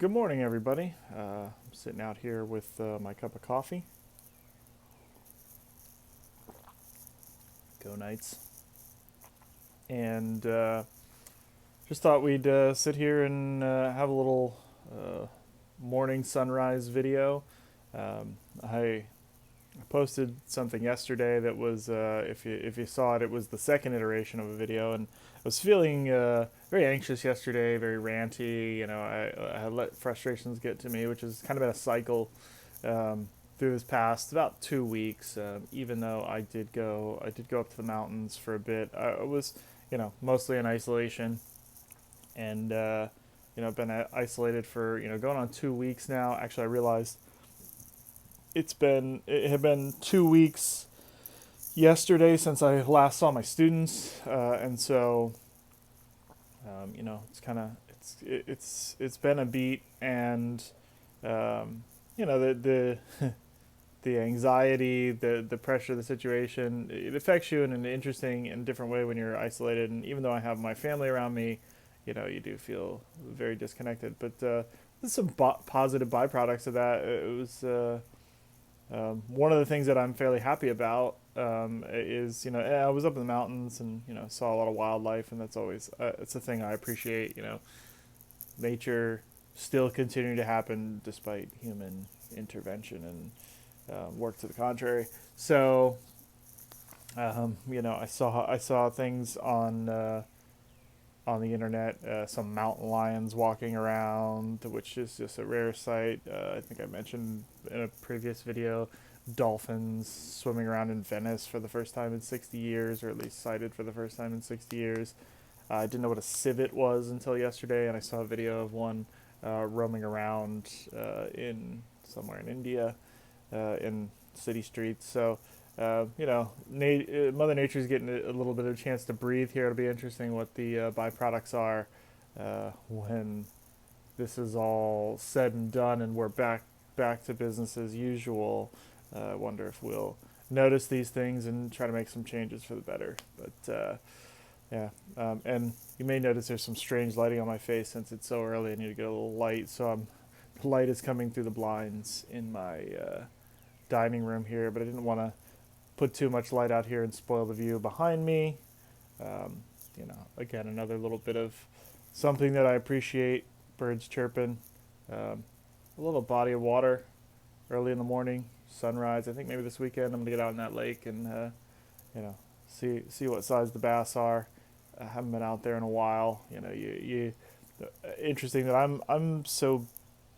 Good morning, everybody. I'm sitting out here with my cup of coffee. Go Knights. And just thought we'd sit here and have a little morning sunrise video. I posted something yesterday that was, if you saw it, it was the second iteration of a video, and I was feeling very anxious yesterday, very ranty. I had let frustrations get to me, which has kind of been a cycle through this past about 2 weeks. Even though I did go up to the mountains for a bit. I was, mostly in isolation, and I've been isolated for going on 2 weeks now. Actually, I realized it had been 2 weeks yesterday since I last saw my students, and so it's kind of it's been a beat, and the the anxiety, the pressure of the situation, it affects you in an interesting and different way when you're isolated. And even though I have my family around me, you do feel very disconnected. But there's some positive byproducts of that. It was. One of the things that I'm fairly happy about is, I was up in the mountains and, saw a lot of wildlife, and that's always, it's a thing I appreciate. Nature still continuing to happen despite human intervention and work to the contrary. So, I saw things on the internet, some mountain lions walking around, which is just a rare sight. I think I mentioned in a previous video, dolphins swimming around in Venice for the first time in 60 years, or at least sighted for the first time in 60 years. I didn't know what a civet was until yesterday, and I saw a video of one roaming around in somewhere in India, in city streets. So Mother Nature's getting a little bit of a chance to breathe here. It'll be interesting what the byproducts are when this is all said and done, and we're back to business as usual. I wonder if we'll notice these things and try to make some changes for the better. But yeah, and you may notice there's some strange lighting on my face since it's so early. I need to get a little light, so the light is coming through the blinds in my dining room here, but I didn't want to put too much light out here and spoil the view behind me. Again, another little bit of something that I appreciate: birds chirping, a little body of water early in the morning, sunrise. I think maybe this weekend I'm gonna get out in that lake and see what size the bass are. I haven't been out there in a while. Interesting that I'm so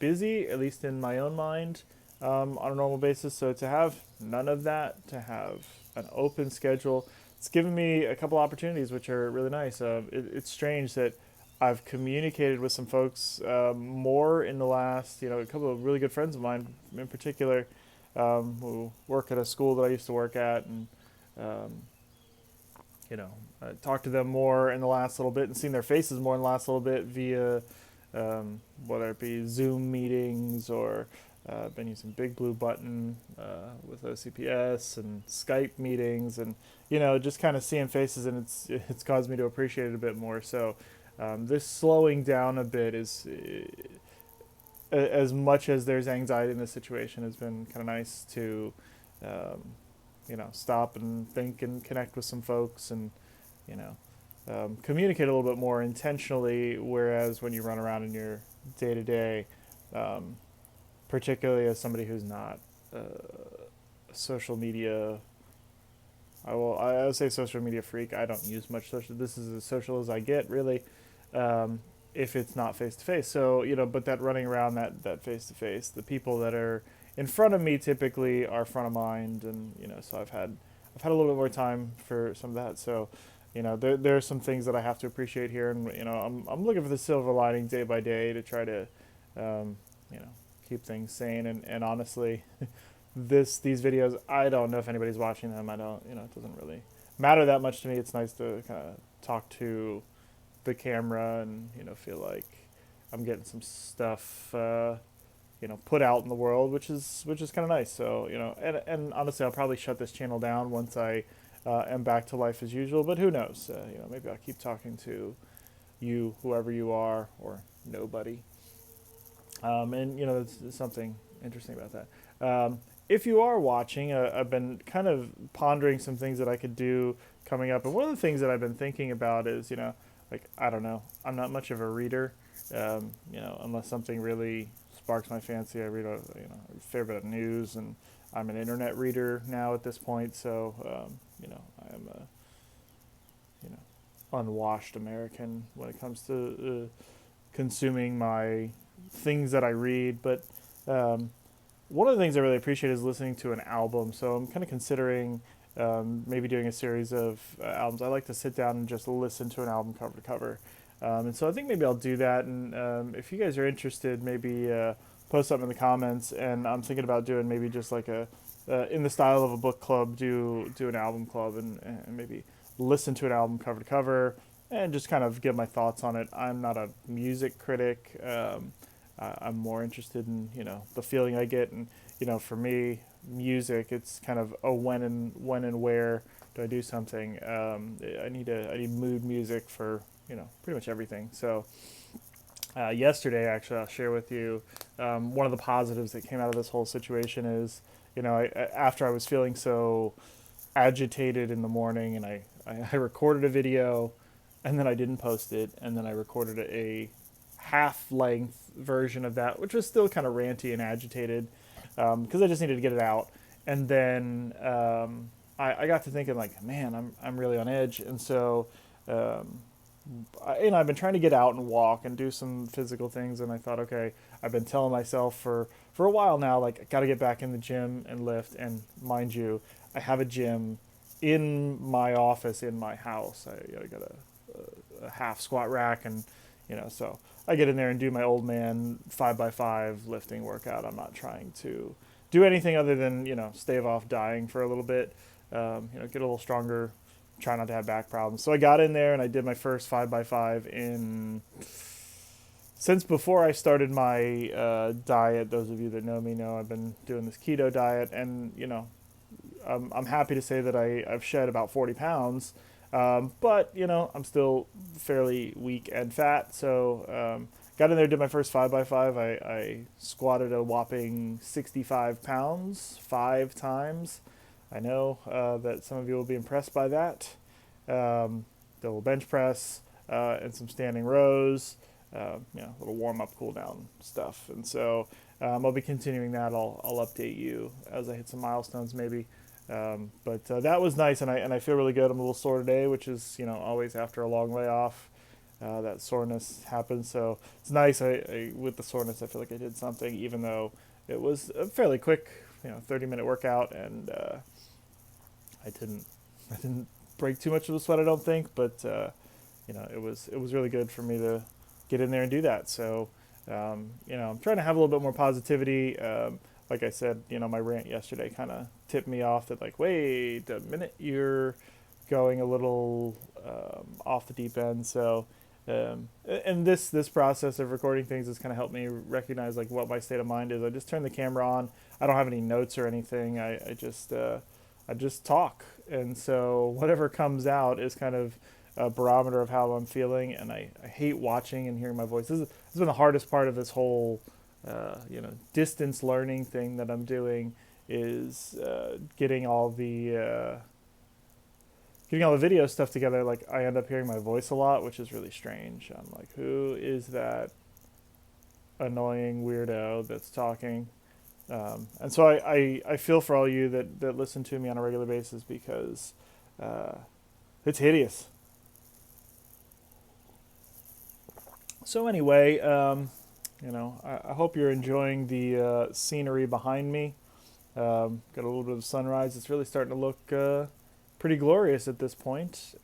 busy, at least in my own mind, on a normal basis. So to have none of that, to have an open schedule, it's given me a couple opportunities, which are really nice. It's strange that I've communicated with some folks more in the last, a couple of really good friends of mine in particular, who work at a school that I used to work at, and talked to them more in the last little bit and seen their faces more in the last little bit via whether it be Zoom meetings or been using Big Blue Button with OCPS and Skype meetings, and just kind of seeing faces, and it's caused me to appreciate it a bit more. So this slowing down a bit is, as much as there's anxiety in this situation, has been kind of nice to stop and think and connect with some folks, and you know communicate a little bit more intentionally. Whereas when you run around in your day to day, particularly as somebody who's not social media, I would say social media freak. I don't use much social. This is as social as I get, really, if it's not face to face. So but that running around, that face to face, the people that are in front of me typically are front of mind, and so I've had a little bit more time for some of that. So there are some these that I have to appreciate here, and I'm looking for the silver lining day by day to try to keep things sane. And honestly, these videos, I don't know if anybody's watching them. I don't, it doesn't really matter that much to me. It's nice to kind of talk to the camera and feel like I'm getting some stuff put out in the world, which is kind of nice. So and honestly, I'll probably shut this channel down once I am back to life as usual. But who knows? Maybe I'll keep talking to you, whoever you are, or nobody. And there's something interesting about that. If you are watching, I've been kind of pondering some things that I could do coming up, and one of the things that I've been thinking about is, like, I don't know, I'm not much of a reader, unless something really sparks my fancy. I read a fair bit of news, and I'm an internet reader now at this point, so I'm a unwashed American when it comes to consuming my things that I read. But um, one of the things I really appreciate is listening to an album. So I'm kind of considering maybe doing a series of albums. I like to sit down and just listen to an album cover to cover. And so I think maybe I'll do that. And if you guys are interested, maybe post something in the comments. And I'm thinking about doing maybe just like in the style of a book club, do an album club, and maybe listen to an album cover to cover and just kind of give my thoughts on it. I'm not a music critic. I'm more interested in the feeling I get, and for me, music, it's kind of a when and where do I do something. I need mood music for pretty much everything. So yesterday, actually, I'll share with you one of the positives that came out of this whole situation is after I was feeling so agitated in the morning, and I recorded a video, and then I didn't post it, and then I recorded a half-length version of that, which was still kind of ranty and agitated, because I just needed to get it out. And then I got to thinking, like, man, I'm really on edge, and so um, I've been trying to get out and walk and do some physical things, and I thought, okay, I've been telling myself for a while now, like, I got to get back in the gym and lift. And mind you, I have a gym in my office in my house. I got a half squat rack, and so I get in there and do my old man 5x5 lifting workout. I'm not trying to do anything other than stave off dying for a little bit. Get a little stronger, try not to have back problems. So I got in there and I did my first 5x5 since before I started my diet. Those of you that know me know I've been doing this keto diet, and I'm happy to say that I've shed about 40 pounds, but I'm still fairly weak and fat. So got in there, did my first 5x5. I squatted a whopping 65 pounds 5 times. I know that some of you will be impressed by that. Double bench press and some standing rows, a little warm up, cool down stuff. And so I'll be continuing that. I'll update you as I hit some milestones maybe. But that was nice, and I feel really good. I'm a little sore today, which is always after a long layoff. That soreness happens, so it's nice. With the soreness, I feel like I did something, even though it was a fairly quick 30-minute workout, and I didn't break too much of a sweat, I don't think, but it was really good for me to get in there and do that. So I'm trying to have a little bit more positivity. Like I said, my rant yesterday kind of tipped me off that, like, wait a minute, you're going a little off the deep end. So, and this process of recording things has kind of helped me recognize, like, what my state of mind is. I just turn the camera on. I don't have any notes or anything. I just talk, and so whatever comes out is kind of a barometer of how I'm feeling. And I hate watching and hearing my voice. This has been the hardest part of this whole distance learning thing that I'm doing, is getting all the video stuff together. Like, I end up hearing my voice a lot, which is really strange. I'm like, who is that annoying weirdo that's talking? And so I feel for all you that listen to me on a regular basis, because it's hideous. So anyway, I hope you're enjoying the scenery behind me. Got a little bit of sunrise. It's really starting to look pretty glorious at this point.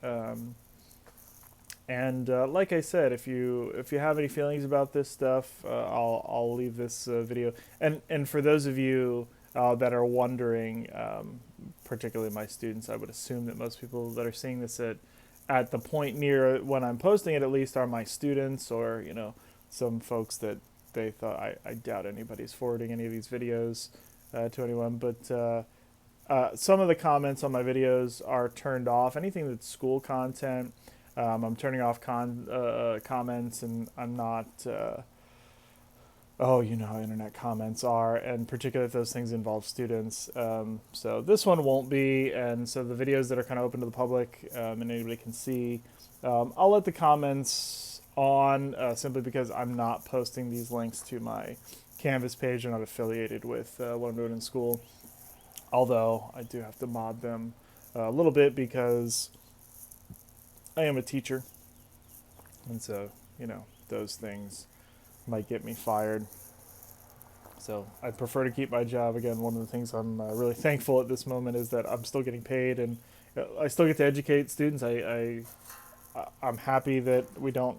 And like I said, if you have any feelings about this stuff, I'll leave this video. And for those of you that are wondering, particularly my students, I would assume that most people that are seeing this at the point near when I'm posting it, at least, are my students, or some folks that they thought. I doubt anybody's forwarding any of these videos to anyone, but some of the comments on my videos are turned off. Anything that's school content, I'm turning off comments, and I'm not Oh, you know how internet comments are, and particularly if those things involve students. So this one won't be, and so the videos that are kind of open to the public and anybody can see, I'll let the comments on simply because I'm not posting these links to my Canvas page. I'm not affiliated with what I'm doing in school, although I do have to mod them a little bit because I am a teacher, and so those things might get me fired. So I prefer to keep my job. Again, one of the things I'm really thankful at this moment is that I'm still getting paid and I still get to educate students. I'm happy that we don't.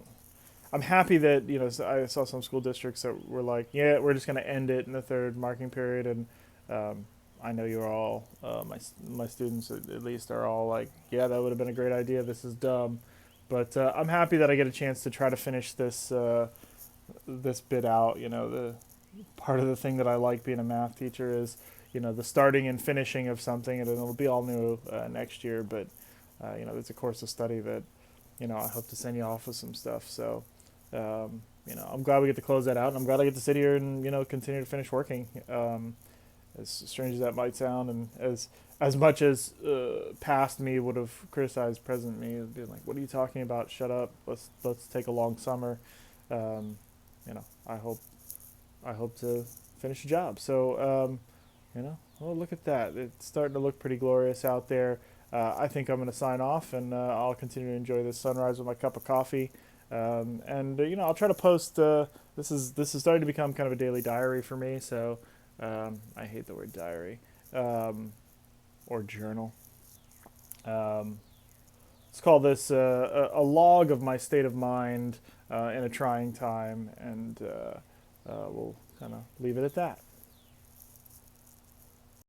I'm happy that I saw some school districts that were like, yeah, we're just going to end it in the third marking period, and I know you're all my students at least are all like, yeah, that would have been a great idea. This is dumb, but I'm happy that I get a chance to try to finish this bit out. The part of the thing that I like being a math teacher is, the starting and finishing of something, and it'll be all new next year. But there's a course of study that, I hope to send you off with some stuff. So, I'm glad we get to close that out, and I'm glad I get to sit here and continue to finish working. As strange as that might sound, and as much as past me would have criticized present me, being like, "What are you talking about? Shut up. Let's take a long summer." Um, I hope to finish a job. So, well, look at that. It's starting to look pretty glorious out there. I think I'm going to sign off, and I'll continue to enjoy this sunrise with my cup of coffee. And I'll try to post. This is starting to become kind of a daily diary for me. So, I hate the word diary or journal. Um, let's call this a log of my state of mind in a trying time, and we'll kind of leave it at that.